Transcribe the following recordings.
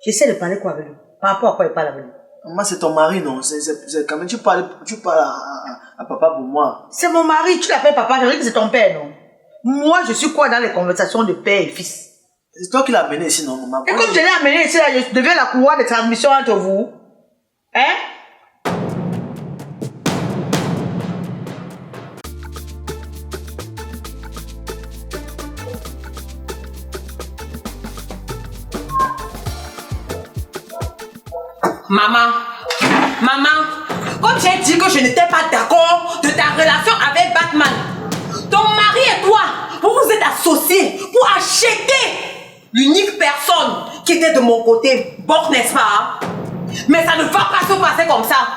J'essaie de parler quoi avec lui? Par rapport à quoi il parle avec lui? Maman, c'est ton mari, non? C'est quand même, tu parles à papa pour moi. C'est mon mari, tu l'appelles papa, je dis que c'est ton père, non? Moi, je suis quoi dans les conversations de père et fils? C'est toi qui l'as amené ici, non, maman? Et comme je l'ai amené ici, là, je deviens la courroie de transmission entre vous. Hein? Maman, comme j'ai dit que je n'étais pas d'accord de ta relation avec Batman, ton mari et toi, vous vous êtes associés pour acheter l'unique personne qui était de mon côté. Bon, n'est-ce pas? Mais ça ne va pas se passer comme ça.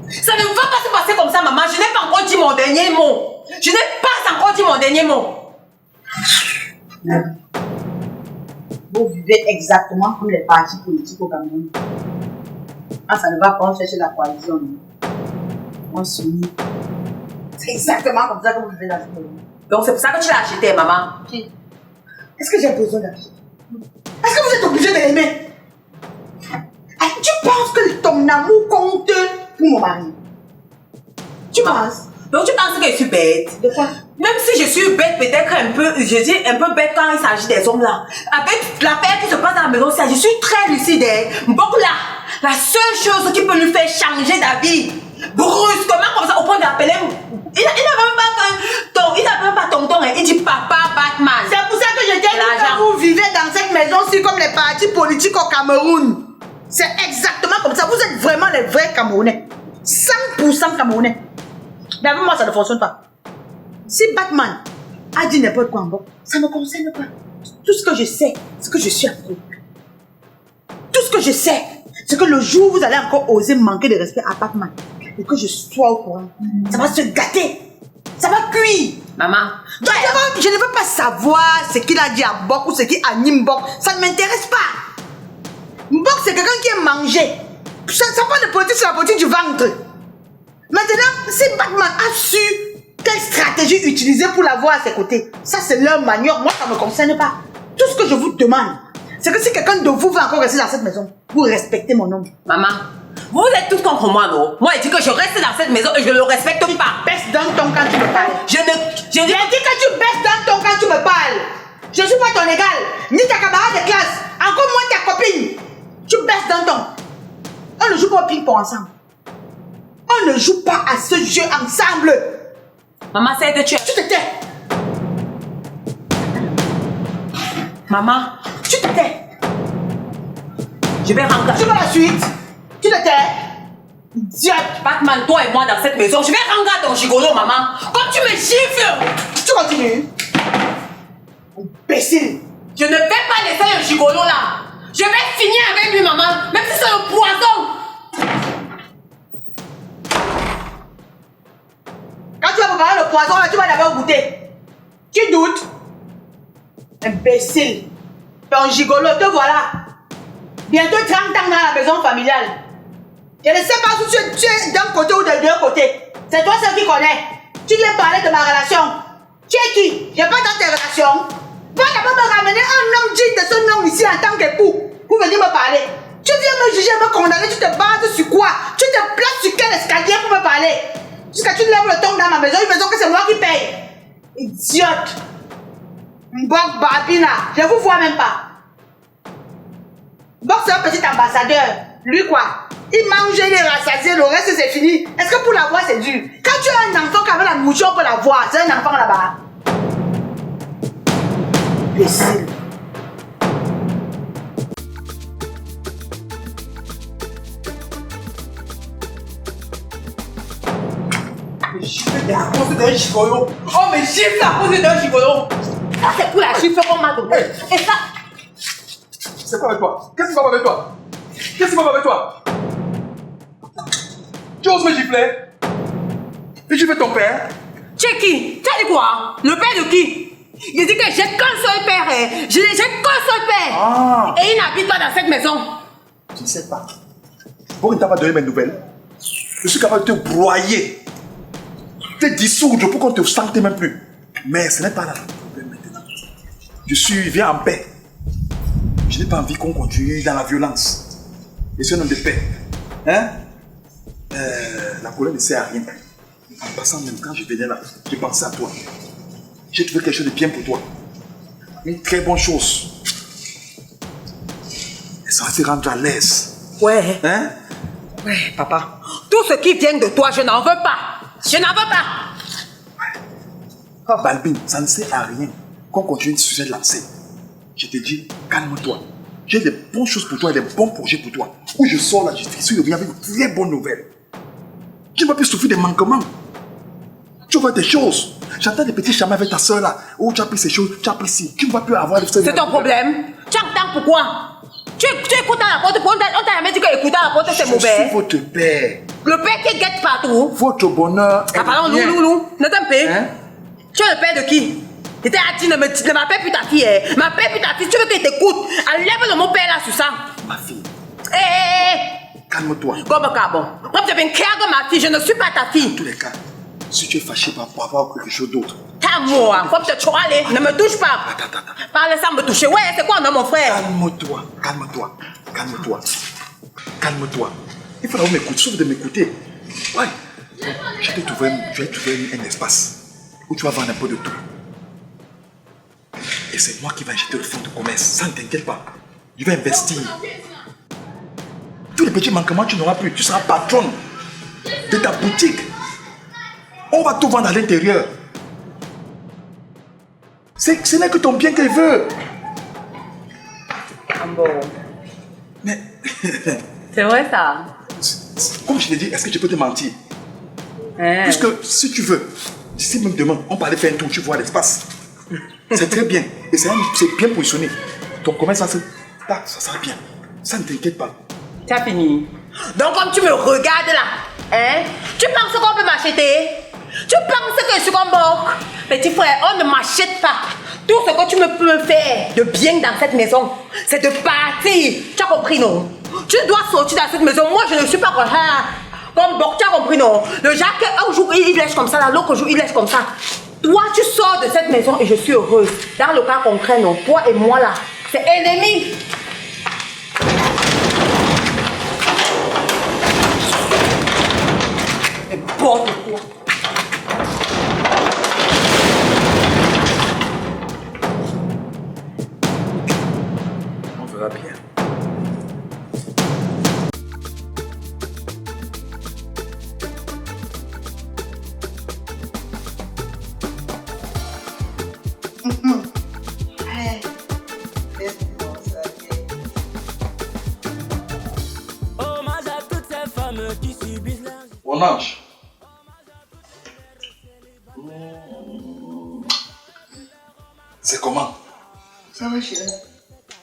Ça ne va pas se passer comme ça, maman. Je n'ai pas encore dit mon dernier mot. Je n'ai pas encore dit mon dernier mot. Vous vivez exactement comme les partis politiques au Cameroun. Ah, ça ne va pas, on cherche la coalition. On s'unit. C'est exactement comme ça que vous vivez dans ce pays. Donc c'est pour ça que tu l'as acheté, maman. Est-ce que j'ai besoin d'acheter? Est-ce que vous êtes obligé de l'aimer? Tu penses que ton amour compte pour mon mari? Tu penses? Donc tu penses que je suis bête? De quoi? Même si je suis bête, peut-être un peu, je dis un peu bête quand il s'agit des hommes là. Avec l'affaire qui se passe dans la maison, je suis très lucide. Donc là, la seule chose qui peut lui faire changer d'avis, brusquement comme ça, au point d'appeler, il n'a même pas tonton, il dit papa Batman. C'est pour ça que je t'ai dit que vous vivez dans cette maison-ci comme les partis politiques au Cameroun. C'est exactement comme ça. Vous êtes vraiment les vrais Camerounais. 100% Camerounais. Mais avec moi, ça ne fonctionne pas. Si Batman a dit n'importe quoi en bas, ça ne me concerne pas. Tout ce que je sais, c'est que je suis en couple. Tout ce que je sais, c'est que le jour où vous allez encore oser manquer de respect à Batman, et que je sois au courant, ça va se gâter. Ça va cuire. Maman. Donc, je ne veux pas savoir ce qu'il a dit à Bok ou ce qui anime Bok. Ça ne m'intéresse pas. Bok, c'est quelqu'un qui est mangé. Ça parle de politique, c'est la politique du ventre. Maintenant, si Batman a su quelle stratégie utiliser pour l'avoir à ses côtés, ça c'est leur manioc, moi ça ne me concerne pas. Tout ce que je vous demande, c'est que si quelqu'un de vous va encore rester dans cette maison, vous respectez mon nom. Maman, vous êtes tous contre moi, non? Moi, je dis que je reste dans cette maison et je ne le respecte pas. Baisse dans ton quand tu me parles. Je dis que tu baisses dans ton quand tu me parles. Je ne suis pas ton égal, ni ta camarade de classe, encore moins ta copine. Tu baisses dans ton. On ne joue pas au ping-pong ensemble. On ne joue pas à ce jeu ensemble. Maman, c'est que tu te tais. Maman, tu te tais. Je vais rentrer. Tu veux la suite? Tu te tais. Idiote. Batman, toi et moi dans cette maison, je vais rentrer à ton gigolo, maman. Comme tu me gifles. Tu continues. Imbécile. Je ne vais pas laisser le gigolo là. Je vais finir avec lui, maman. Même si c'est le poison. Quand tu vas préparer le poison, là, tu vas d'abord goûter. Tu doutes? Imbécile. Ton gigolo, te voilà. Bientôt 30 ans dans la maison familiale. Je ne sais pas si tu es d'un côté ou de deux côtés. C'est toi seul qui connais. Tu viens parler de ma relation. Tu es qui? Je n'ai pas dans tes relations. Va d'abord me ramener un homme digne de ce nom ici en tant qu'époux pour venir me parler. Tu viens me juger, me condamner, tu te bases sur quoi? Tu te places sur quel escalier pour me parler? Jusqu'à tu lèves le ton dans ma maison, une maison que c'est moi qui paye. Idiote. Mbok Babina, je vous vois même pas. Mbok c'est un petit ambassadeur. Lui quoi? Il mange, il est rassasié, le reste c'est fini. Est-ce que pour l'avoir c'est dur? Quand tu as un enfant qui avait la nourriture, on peut l'avoir. C'est un enfant là-bas. Imbécile. À cause d'un gigolo. Oh, mais gifle à cause d'un gigolo. Ça, c'est pour la gifle qu'on m'a donnée. Et ça. C'est quoi avec toi? Qu'est-ce qui va avec toi? Qu'est-ce qui va avec toi? Tu oses me gifler? Et tu fais ton père? Tu es qui? Tu as dit quoi? Le père de qui? Il dit que j'ai qu'un seul père. Je n'ai qu'un seul père. Ah. Et il n'habite pas dans cette maison. Tu ne sais pas. Pour ne t'a pas donné mes nouvelles, je suis capable de te broyer. Te dissoudre pour qu'on ne te sente même plus. Mais ce n'est pas là le problème maintenant. Viens en paix. Je n'ai pas envie qu'on continue dans la violence. Je suis un homme de paix. Hein? La colère ne sert à rien. En passant, même quand je venais là, j'ai pensé à toi. J'ai trouvé quelque chose de bien pour toi. Une très bonne chose. Et ça va te rendre à l'aise. Ouais. Hein? Ouais, papa. Tout ce qui vient de toi, je n'en veux pas. Je n'en veux pas. Balbine, ça ne sert à rien qu'on continue sur cette lancée. Je te dis, calme-toi. J'ai des bonnes choses pour toi et des bons projets pour toi. Où je sors là, je suis revenu avec une très bonne nouvelle. Tu ne vas plus souffrir des manquements. Tu vois des choses. J'entends des petits chamans avec ta soeur là. Oh, tu as pris ces choses, tu as pris ci. Tu ne vas plus avoir de... C'est ton problème. Tu entends pourquoi? Tu écoutes à la porte, on t'a jamais dit qu'écouter à la porte c'est Je mauvais. suis votre père. Le père qui guette partout. Votre bonheur. Ah pardon, Loulou, ne t'en paie. Hein? Tu es le père de qui? Tu t'es dit, ne m'appelle plus ta fille. M'appelle plus ta fille, tu veux qu'elle t'écoute. Enlève le mot père là sur ça. Ma fille, Hé, calme-toi. comme tu viens de ma fille, je ne suis pas ta fille. En tous les cas, si tu es fâché pour avoir quelque chose d'autre. Ta moi, comme tu aller, ne me touche pas. Attends. Parle sans me toucher. Ouais, c'est quoi, non, mon frère? Calme-toi. Il faut m'écouter, sauf de m'écouter. Ouais. Je vais trouver un espace où tu vas vendre un peu de tout. Et c'est moi qui vais acheter le fonds de commerce. Ça ne t'inquiète pas. Je vais investir. Tous les petits manquements, tu n'auras plus. Tu seras patronne de ta boutique. On va tout vendre à l'intérieur. Ce n'est que ton bien qu'elle veut. Bon. Mais, C'est vrai ça. comme je l'ai dit, est-ce que je peux te mentir? Puisque si tu veux, d'ici même demain, on peut aller faire un tour, tu vois l'espace. C'est très bien. Et c'est bien positionné. Ton commerce, ça sera bien. Ça ne t'inquiète pas. Tu as fini. Donc comme tu me regardes là, tu penses qu'on peut m'acheter? Tu penses que je suis comme Boc? Petit frère, on ne m'achète pas. Tout ce que tu peux me faire de bien dans cette maison, c'est de partir. Tu as compris, non? Tu dois sortir dans cette maison. Moi, je ne suis pas comme Boc, tu as compris, non? Le Jacques, un jour, il lèche comme ça, l'autre jour, il lèche comme ça. Toi, tu sors de cette maison et je suis heureuse. Dans le cas concret, non? Toi et moi, là, c'est ennemi. N'importe quoi. On verra bien. Mon ange. C'est comment? Ça va, chérie.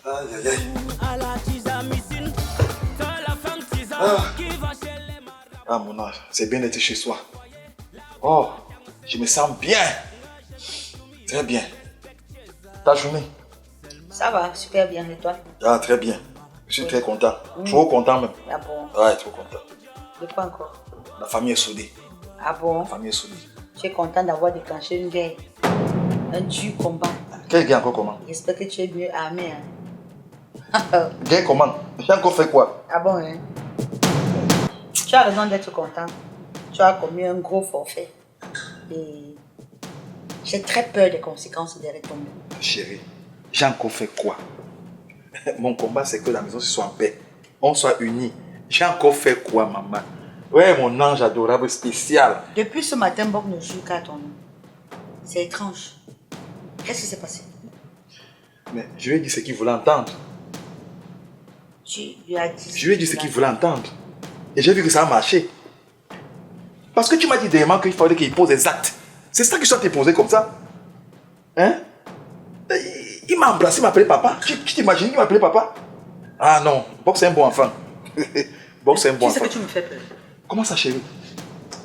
Aïe. Ah, mon ange, c'est bien d'être chez soi. Oh, je me sens bien. Très bien. Ta journée? Ça va, super bien, et toi? Ah, très bien. Je suis très content. Trop content même. Ah bon? Ouais, trop content. De quoi encore? La famille est soudée. Ah bon? La famille est soudée. Tu es content d'avoir déclenché une guerre. Un dur combat. Quelle guerre encore comment? J'espère que tu es mieux armé. Hein? Guerre comment? J'ai encore fait quoi? Ah bon, hein? Tu as raison d'être content. Tu as commis un gros forfait. Et j'ai très peur des conséquences de retomber. Chérie, j'ai encore fait quoi? Mon combat, c'est que la maison soit en paix. On soit unis. J'ai encore fait quoi, maman? Ouais, mon ange adorable spécial. Depuis ce matin, Bob ne joue qu'à ton nom. C'est étrange. Qu'est-ce qui s'est passé? Mais je lui ai dit ce qu'il voulait entendre. Tu lui as dit... Je lui ai dit ce qu'il voulait entendre. Et j'ai vu que ça a marché. Parce que tu m'as dit dernièrement qu'il fallait qu'il pose des actes. C'est ça qu'il soit posé comme ça. Hein? Il m'a embrassé, il m'a appelé papa. Tu t'imagines qu'il m'a appelé papa? Ah non, Bob c'est un bon enfant. Bob c'est un bon enfant. Tu sais que tu me fais peur. Comment ça, chérie?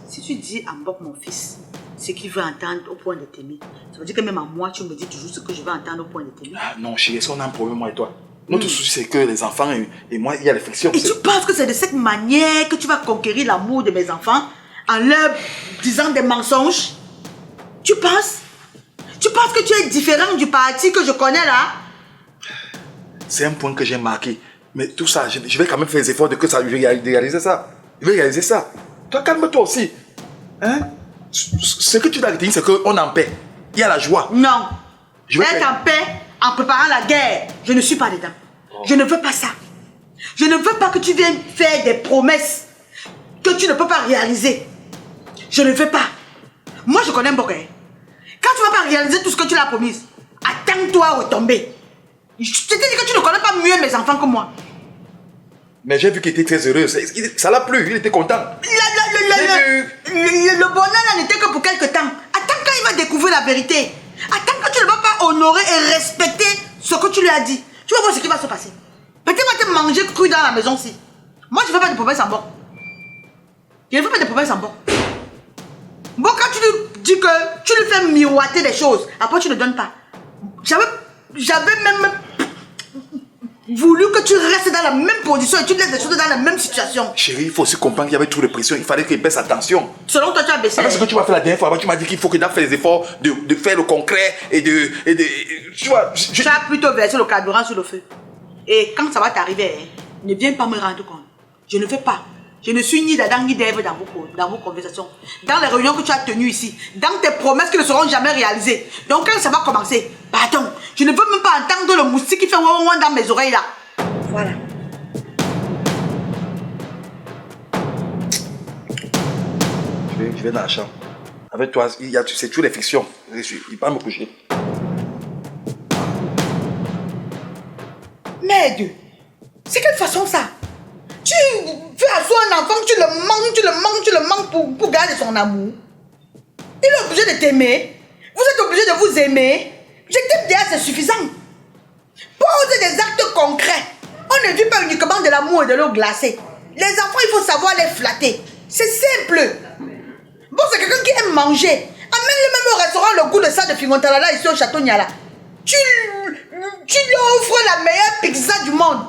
Si tu dis à Bob, mon fils, ce qu'il veut entendre au point de t'aimer, ça veut dire que même à moi, tu me dis toujours ce que je veux entendre au point de t'aimer. Ah non, chérie, est-ce qu'on a un problème, moi et toi? Notre souci, c'est que les enfants et moi, il y a des frictions. Et tu penses que c'est de cette manière que tu vas conquérir l'amour de mes enfants en leur disant des mensonges? Tu penses? Tu penses que tu es différent du parti que je connais là? C'est un point que j'ai marqué. Mais tout ça, je vais quand même faire les efforts de que ça, je vais réaliser ça. Je vais réaliser ça. Toi, calme-toi aussi. Hein? Ce que tu dois retenir, c'est qu'on est en paix. Il y a la joie. Non. Je vais Être faire- en paix en préparant la guerre. Je ne suis pas dedans. Je ne veux pas ça. Je ne veux pas que tu viennes faire des promesses que tu ne peux pas réaliser. Je ne veux pas. Moi, je connais Mboka. Quand tu ne vas pas réaliser tout ce que tu l'as promis, attends-toi à retomber. Je te dis que tu ne connais pas mieux mes enfants que moi. Mais j'ai vu qu'il était très heureux. Ça l'a plu, il était content. Le bonheur là n'était que pour quelque temps. Attends quand il va découvrir la vérité. Attends que tu ne vas pas honorer et respecter ce que tu lui as dit. Tu vas voir ce qui va se passer. Peut-être va te manger cru dans la maison aussi. Moi je ne fais pas de promesses en bon. Je ne fais pas de promesses en bon. Bon, quand tu lui dis que tu lui fais miroiter des choses, après tu ne donnes pas. J'avais même voulu que tu restes dans la même position et tu laisses les choses dans la même situation. Chérie, il faut aussi comprendre qu'il y avait trop de pression. Il fallait qu'il baisse sa tension. Selon toi, tu as baissé. Alors, ce que tu m'as fait la dernière fois, tu m'as dit qu'il faut qu'il fasse les efforts de faire le concret et de tu vois, Tu as plutôt versé le carburant sur le feu. Et quand ça va t'arriver, hein, ne viens pas me rendre compte. Je ne veux pas. Je ne suis ni Adam ni Dave dans vos conversations. Dans les réunions que tu as tenues ici. Dans tes promesses qui ne seront jamais réalisées. Donc quand ça va commencer, pardon, je ne veux même pas entendre le moustique qui fait ouin ouin dans mes oreilles là. Voilà. Je vais dans la chambre. Avec toi, c'est toujours les fictions. Il va me coucher. Merde, c'est quelle façon ça? Tu fais asseoir un enfant, tu le manques pour garder son amour. Il est obligé de t'aimer. Vous êtes obligé de vous aimer. Je t'aime déjà, c'est suffisant. Pose des actes concrets. On ne vit pas uniquement de l'amour et de l'eau glacée. Les enfants, il faut savoir les flatter. C'est simple. Bon, c'est quelqu'un qui aime manger. Amène-le même au restaurant le goût de ça de Fingontalala ici au château Niala. Tu lui offres la meilleure pizza du monde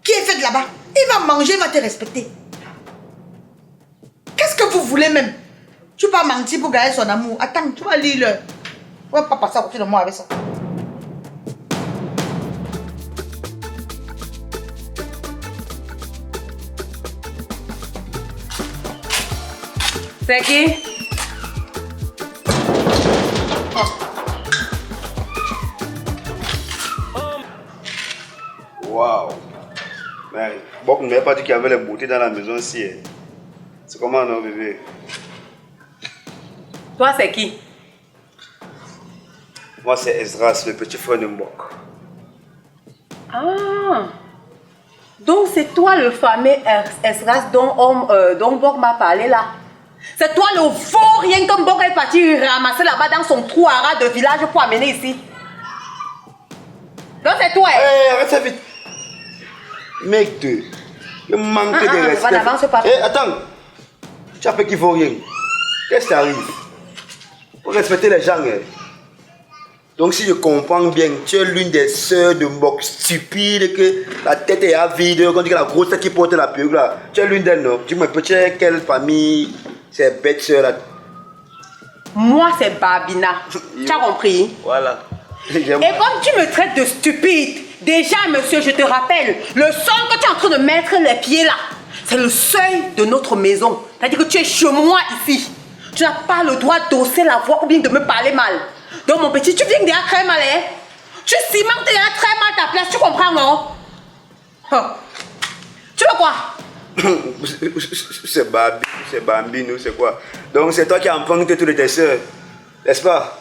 qui est faite là-bas. Il va manger, il va te respecter. Qu'est-ce que vous voulez même? Tu vas mentir pour gagner son amour. Attends, tu vas lire-le. On va pas passer à côté de moi avec ça. C'est qui? Waouh! Mais Bob ne m'avait pas dit qu'il y avait les beautés dans la maison ici. C'est comment, non, bébé? Toi, c'est qui? Moi, c'est Esdras, le petit frère de Mbok. Ah! Donc, c'est toi le fameux Esdras dont Mbok m'a parlé là. C'est toi le faux rien que Mbok est parti ramasser là-bas dans son trou à ras de village pour amener ici. Donc, c'est toi. Hé, arrête ça vite! Mec, le manque de respect. N'avance pas. Hé, attends! Tu as fait qu'il faut rien. Qu'est-ce qui t'arrive? Faut respecter les gens. Hein. Donc, si je comprends bien, tu es l'une des sœurs de Mbok stupide, que la tête est à vide, qu'on dit que la grosse tête qui porte la perruque là. Tu es l'une d'elles, non? Dis-moi, tu es quelle famille, ces bêtes sœurs là? Moi, c'est Babina. Tu as compris? Voilà. Et comme tu me traites de stupide, déjà, monsieur, je te rappelle, le sol que tu es en train de mettre les pieds là, c'est le seuil de notre maison. C'est-à-dire que tu es chez moi ici. Tu n'as pas le droit d'hausser la voix ou bien de me parler mal. Donc, mon petit, tu viens déjà très mal, hein? Tu cimentes déjà très mal ta place, tu comprends, non? Tu veux quoi? c'est Bambino, c'est quoi? Donc, c'est toi qui empruntes tous les tes soeurs, n'est-ce pas?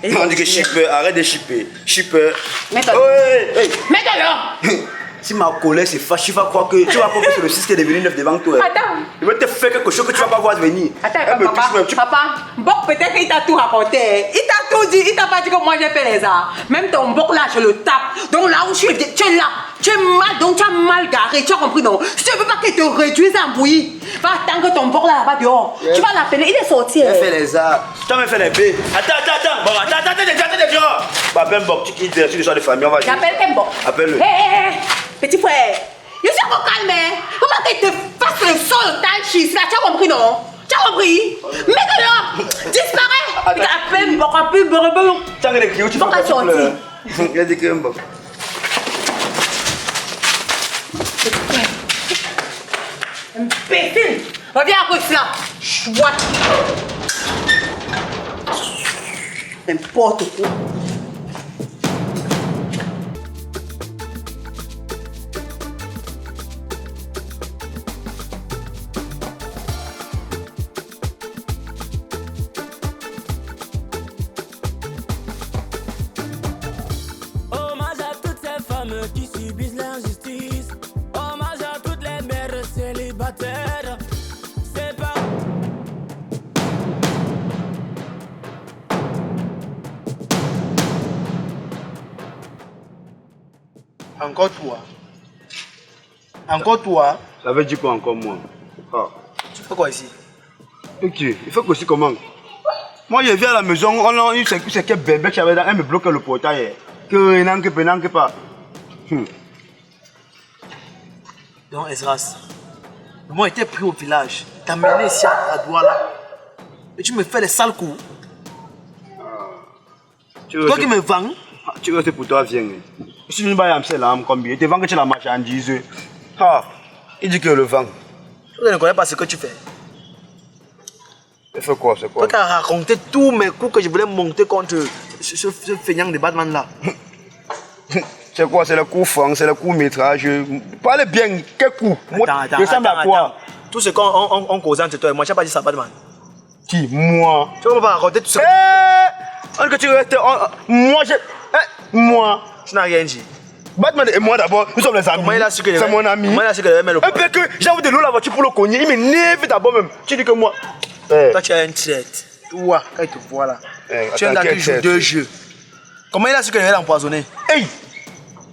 On dit que shipper, arrête de shipper. Shipper. Mets-toi. Oh, hey, Mets-toi dehors. Si ma colère c'est fâche, tu vas croire que c'est le 6 qui est devenu 9 devant toi. Attends. Il va te faire quelque chose que tu vas pas voir venir. Attends, Elle me touche même, papa, Mbok peut-être qu'il t'a tout raconté. Il t'a tout dit, il t'a pas dit que moi j'ai fait les arts. Même ton Mbok là, je le tape. Donc là où tu es là, tu es mal, donc tu as mal garé, tu as compris non? Si tu veux pas qu'il te réduise en bouillie, va attendre que ton Mbok là là-bas dehors. Yeah. Tu vas l'appeler, il est sorti. Elle fait les arts. Tu as même fait les B. Attends. Bon, attends, dehors. Bah, ben Mbok, tu quittes sur l'histoire de famille, on va dire. J'appelle quel Mbok? Appelle-le. Hé, petit frère. Je suis encore calme. Comment qu'il te fasse le sol dans le là? Tu as compris non? Tu as compris? Mets-toi dehors. Disparais. Appelle Mbok, appelle Mbok. Tu as les clients, tu vas pas sortir. Il a dit que Mbok. imbécile. Reviens après cela. Chouette. N'importe quoi. Hommage à toutes ces femmes qui subissent l'injustice. Hommage à toutes les mères célibataires. C'est pas. Encore toi. Encore toi. Ça veut dire quoi encore moi? Ah. Tu fais quoi ici? Ok, il faut que aussi comment? Moi je viens à la maison, on a eu ce que bébé qui avait là, elle me bloque le portail. Que n'en pas. Donc Ezras, moi j'étais pris au village, t'as mené ici à Douala. Et tu me fais des sales coups. Toi qui me vends. Tu veux c'est pour toi, viens. Si tu ne vas pas là, combien? Tu vends que tu la marchandise. Ah, il dit que le vend. Je ne connais pas ce que tu fais. Il fait quoi, c'est quoi? Toi qui as raconté tous mes coups que je voulais monter contre ce feignant de Batman là. C'est quoi? C'est le coup franc, c'est le coup métrage. Parlez bien, quel coup? Attends, je ressemble à quoi? Tout ce qu'on causait entre toi et moi, tu n'as pas dit ça Batman. Qui? Moi? Tu ne peux pas raconter tout ce que... On que tu restes. Moi, je. Moi. Tu n'as rien dit. Batman et moi d'abord, nous sommes les amis. Comment il a su que c'est mon ami. Comment il a su que je vais mettre le Un peu que j'ai envie de louer la voiture pour le cogner. Il m'énerve d'abord même. Tu dis que moi. Toi, tu as un traite. Toi, quand il te voit là. Tu es un gars qui joue deux jeux. Comment il a su que je vais l'empoisonner? Hey!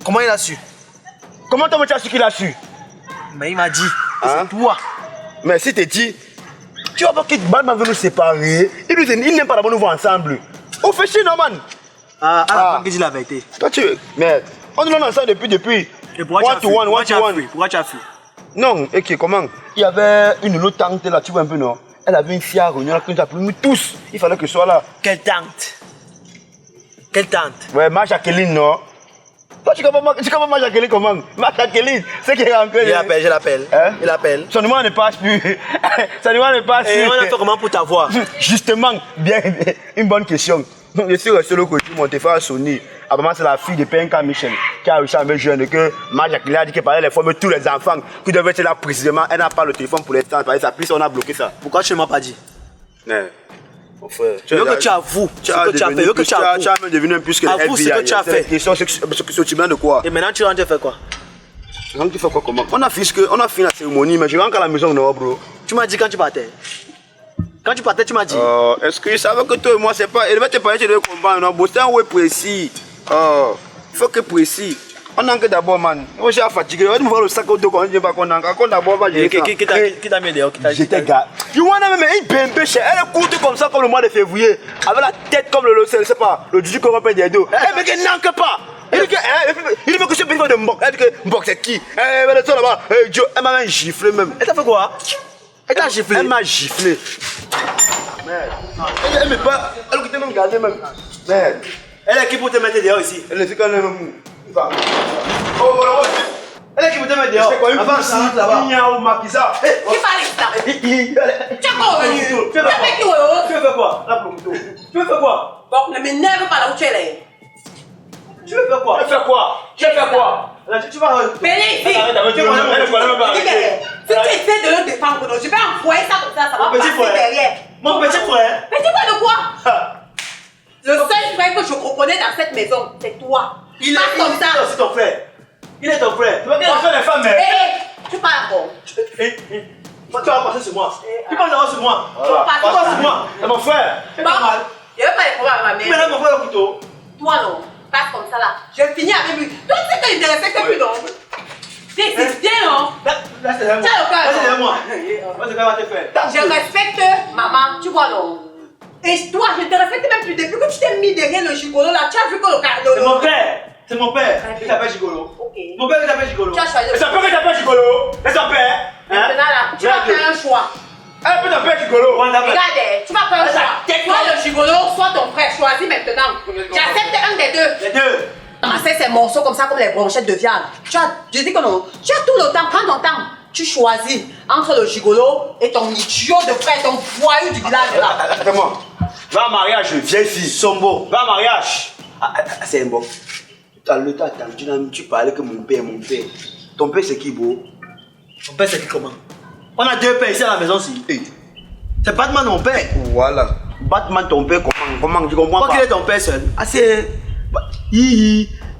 Comment il a su? Comment tu as su qu'il a su? Mais il m'a dit. Hein? C'est toi. Mais si t'es dit, tu vas pas que Batman veut nous séparer. Il n'aime pas d'abord nous voir ensemble. On fait chier, Norman. Ah, à la femme qui dit la vérité. Toi, tu. Mais on est ensemble depuis. Et pourquoi tu as fui? Pourquoi tu as fui? Non, ok, comment? Il y avait une autre tante là, tu vois un peu, non? Elle avait une fille à réunion là, que nous appelons tous. Il fallait que ce soit là. Quelle tante? Quelle tante? Ouais, ma Jacqueline, non? Toi, tu comprends ma Jacqueline comment? Ma Jacqueline, c'est qui est rentré. Je l'appelle. Hein? Il appelle. Son numéro ne passe plus. Son numéro ne passe plus. Et on a fait comment pour t'avoir? Justement, bien, une bonne question. Je suis resté le côté, mon téléphone a sonné. Apparemment, c'est la fille de PNK Michel qui a réussi à me joindre que ma Jacqueline a dit qu'elle parlait les formes de tous les enfants qui devaient être là précisément. Elle n'a pas le téléphone pour l'instant. Par exemple, on a bloqué ça. Pourquoi tu ne m'as pas dit? Mon frère, Je veux que tu avoues ce que tu as fait. Je veux que tu avoues. Tu as même devenu un plus que le Avoue ce que tu as fait. Question, c'est que tu viens de quoi? Et maintenant, tu rentres faire quoi? Tu rentres faire quoi comment? On a fini la cérémonie, mais je rentre à la maison, non, bro. Tu m'as dit quand tu partais. Quand tu partais, tu m'as dit. Est-ce que je savais que toi et moi, c'est pas. Il va te parler, tu devais comprendre, non? C'est un ouais précis. Il faut que précis. On a que d'abord, man. Moi, j'ai fatigué. On va voir le sac au dos quand on dit pas qu'on a. Quand d'abord, va gérer ça. Qui t'a mis dehors? J'étais gars. You wanna même une bébé chez elle est courte comme ça, comme le mois de février. Avec la tête comme le je sais pas, le Dudu Coropin des dos. Eh, mais qu'elle n'en pas. Il dit que je peux faire de Mbok. Elle dit que Mbok, c'est qui? Elle est là-bas. Elle m'a même giflé même. Elle t'a fait quoi? Elle t'a giflé? Elle m'a giflé. Elle m'a pas. Elle quittait même garder même. Merde. Elle est qui pour te mettre dehors ici? Elle est quand même. Elle est qui pour te mettre dehors? Avant, ça rentre là-bas. Il y a un maquisa. Qui parle ça? Tu as quoi revenu? Tu veux faire quoi? Tu veux faire quoi? Bon, ne m'énerve pas là où tu es là. Tu veux faire quoi? Tu fais quoi? Tu fais quoi? Tu vas. Mais ici, si tu essaies de le défendre, je vais envoyer ça comme ça va passer derrière. Mon petit frère. Petit frère de quoi? Le seul frère que je reconnais dans cette maison, c'est toi. Il Pas comme ça. est aussi ton frère. Il est ton frère. Tu vas bien faire les femmes, mais. Tu parles encore. Tu vas passer sur moi. Tu passes d'abord sur moi. Passe sur moi. C'est mon frère. C'est Bon, normal. je vais pas les problèmes à ma Tu mère. mets mon frère au couteau. Toi non, passe comme ça là. Je finis avec lui. Toi, tu sais qu'il ne te respecte plus non. C'est bien non. Là, c'est derrière moi. Là, c'est derrière moi. Moi, c'est quoi te faire? Je respecte maman, tu vois non. Et toi, je te respecte même plus. Depuis que tu t'es mis derrière le gigolo là, tu as vu que le cardo. C'est mon père. C'est mon père. Il s'appelle Gigolo. Ok. Mon père, il s'appelle Gigolo. Tu as choisi. Ça peut que t'appelles Gigolo. Et son père. Maintenant là, tu vas faire un choix. Elle peut t'appeler Gigolo. Regarde, tu vas faire un choix. Soit le gigolo, soit ton frère. Choisis maintenant. J'accepte un des deux. Les deux. Ramasser ces morceaux comme ça, comme les brochettes de viande. Je dis que non. Tu as tout le temps, prends ton temps. tu choisis entre le gigolo et ton idiot de frère, ton voyou du village là. Attends-moi. Va en mariage, vieille fille. Sombo. Va en mariage. C'est un bon. Tout à l'heure, t'as attendu, tu parlais que mon père. Ton père, c'est qui, beau? Ton père, c'est qui comment? On a 2 pères ici à la maison, si. Hey. C'est Batman, mon père. Voilà. Batman, ton père, comment tu comprends Pourquoi pas? qu'il est ton père seul? Ah, c'est...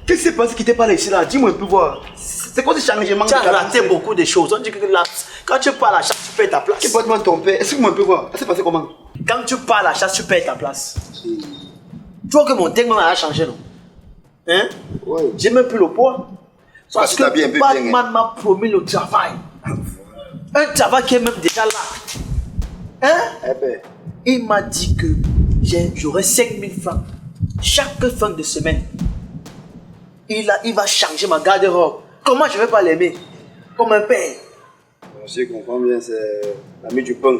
Qu'est-ce qui s'est passé qui t'est parlé ici, là? Dis-moi un peu voir. C'est quoi ce changement? Tu as raté beaucoup de choses. On dit que là, quand tu pars à la chasse, tu perds ta place. Qui Batman, ton père? Explique-moi un peu voir. Ça s'est passé comment? Quand tu pars à la chasse, tu perds ta place. Tu vois que mon tegman a changé, non? Hein? Ouais. J'ai même plus le poids. Parce tu que t'habilles un peu bien, Batman m'a promis le travail. Un travail qui est même déjà là. Hein? Eh ben. Il m'a dit que j'aurai 5000 francs chaque fin de semaine. Il va changer ma garde-robe. Comment je vais pas l'aimer? Comme un père. Je comprends bien, c'est l'ami du pain.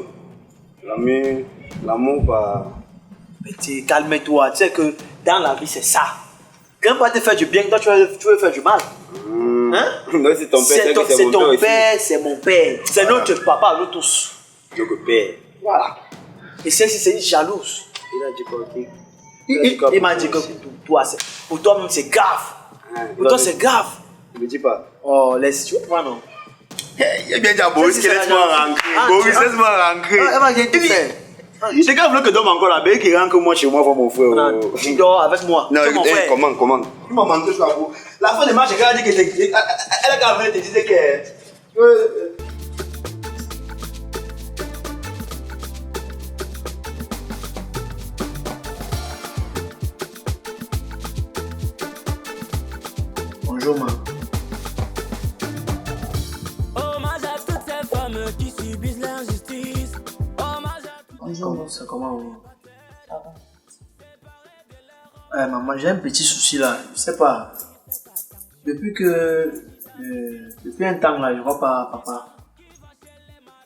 L'amour par... Petit, calme-toi. Tu sais que dans la vie, c'est ça. Quand on va te faire du bien, toi, tu veux faire du mal. Hein? Non, c'est ton père, C'est ton père, c'est mon père. C'est notre papa, nous tous. Notre père. Voilà. Et c'est une jalouse. Il a dit quoi? Il m'a dit que pour toi-même, c'est grave. Pour toi, c'est grave. Ne me dis pas. Oh, laisse, tu vois, non? Il a bien dit à Boris qu'il laisse-moi rentrer. Boris, laisse-moi rentrer. Elle va gagner tout faire. C'est quand même que dorme encore là-bas, qu'il rentre moi chez moi voir mon frère. Tu dors avec moi. Non, C'est mon frère. comment? Il m'a manqué sur la boue. La fin de match, elle a dit que elle a quand même te disait que... Bonjour, ma. Hommage à toutes ces femmes qui subissent l'injustice. Hommage à Bonjour, c'est comment? Maman, j'ai un petit souci là. Je sais pas. Depuis un temps là, je vois pas papa.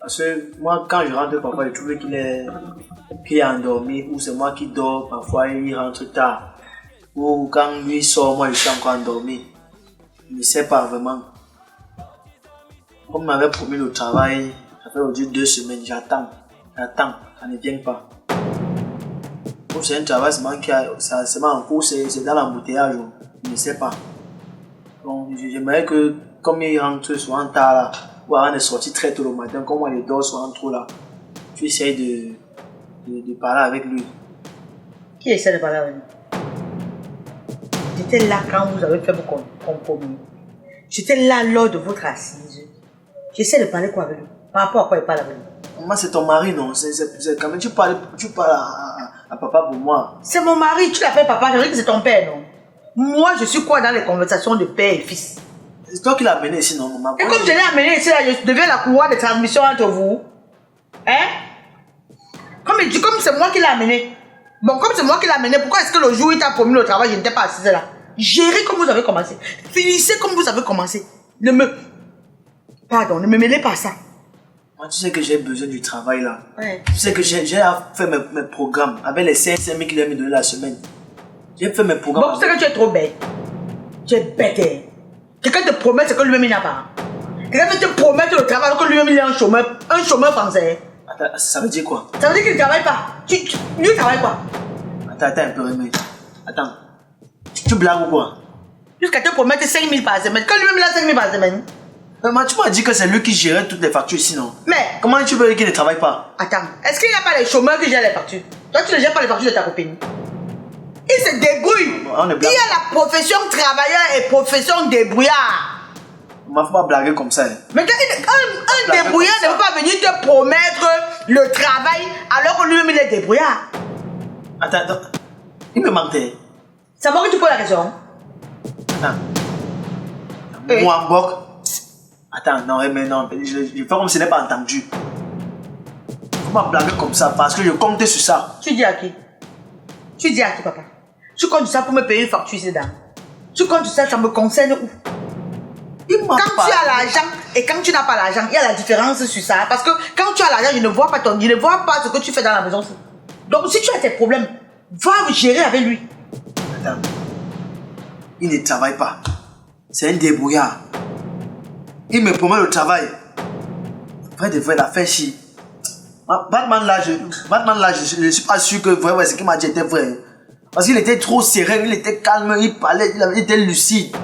Parce que moi, quand je rentre, papa, je trouve qu'il est endormi, ou c'est moi qui dors. Parfois, il rentre tard. Ou quand lui sort, moi, je suis encore endormi. Je ne sais pas vraiment. Comme on m'avait promis le travail, ça fait aujourd'hui 2 semaines, j'attends, ça ne vient pas. Comme c'est un travail c'est en cours, c'est dans l'embouteillage, je ne sais pas. Donc j'aimerais que, comme il rentre souvent tard là, ou avant de sortir très tôt le matin, comme moi il dort souvent trop là, tu essayes de parler avec lui. Qui essaie de parler avec nous? J'étais là quand vous avez fait vos compromis. J'étais là lors de votre assise. J'essaie de parler quoi avec lui? Par rapport à quoi il parle avec nous? Moi c'est ton mari, non? C'est quand même, tu parles à papa pour moi. C'est mon mari, tu l'appelles papa, je dis que c'est ton père, non? Moi, je suis quoi dans les conversations de père et fils? C'est toi qui l'as amené ici, non, maman? Et comme je l'ai amené ici, là, je deviens la courroie de transmission entre vous. Hein? Comme c'est moi qui l'ai amené. Bon, comme c'est moi qui l'ai amené, pourquoi est-ce que le jour où il t'a promis le travail, je n'étais pas assise là? Gérez comme vous avez commencé. Finissez comme vous avez commencé. Ne me mêlez pas à ça. Moi, tu sais que j'ai besoin du travail là. Ouais. Tu sais que j'ai fait mes programmes avec les 5 000 qu'il a mis donné la semaine. J'ai fait mes programmes. Bon, tu sais que tu es trop bête. Tu es bête. Hein. Quelqu'un te promet ce que lui-même il n'a pas. Quelqu'un veut te promettre le travail alors que lui-même il est un chômeur français. Attends, ça veut dire quoi? Ça veut dire qu'il ne travaille pas. Lui, il travaille quoi? Attends un peu, Rémi. Attends. Tu blagues ou quoi? Jusqu'à te promettre 5 000 par semaine. Quand lui-même il a 5 000 par semaine. Mais tu m'as dit que c'est lui qui gérait toutes les factures ici, non? Mais, comment tu veux dire qu'il ne travaille pas? Attends, est-ce qu'il n'y a pas les chômeurs qui gèrent les factures? Toi, tu ne gères pas les factures de ta copine. Il se débrouille. Il y a la profession travailleur et profession débrouillard. Il ne faut pas blaguer comme ça. Hein. Mais un débrouillard ne peut pas venir te promettre le travail alors que lui-même il est débrouillard. Attends. Il me mentait. C'est moi que tu poses la question. Attends. Moi, Mbok. Attends, non, mais non, je fais comme si je n'ai pas entendu. Faut pas blaguer comme ça parce que je comptais sur ça. Tu dis à qui? Tu dis à qui, papa? Tu comptes sur ça pour me payer une facture ici dedans. Tu comptes sur ça, ça me concerne où? Quand tu as l'argent et quand tu n'as pas l'argent, il y a la différence sur ça. Parce que quand tu as l'argent, je ne vois pas ce que tu fais dans la maison. Donc si tu as tes problèmes, va gérer avec lui. Attends. Il ne travaille pas. C'est un débrouillard. Il me promet le travail. Vrai de vrai, l'affaire chi. Batman là, je ne suis pas sûr que vrai, ce qu'il m'a dit était vrai. Parce qu'il était trop serein, il était calme, il parlait, il était lucide.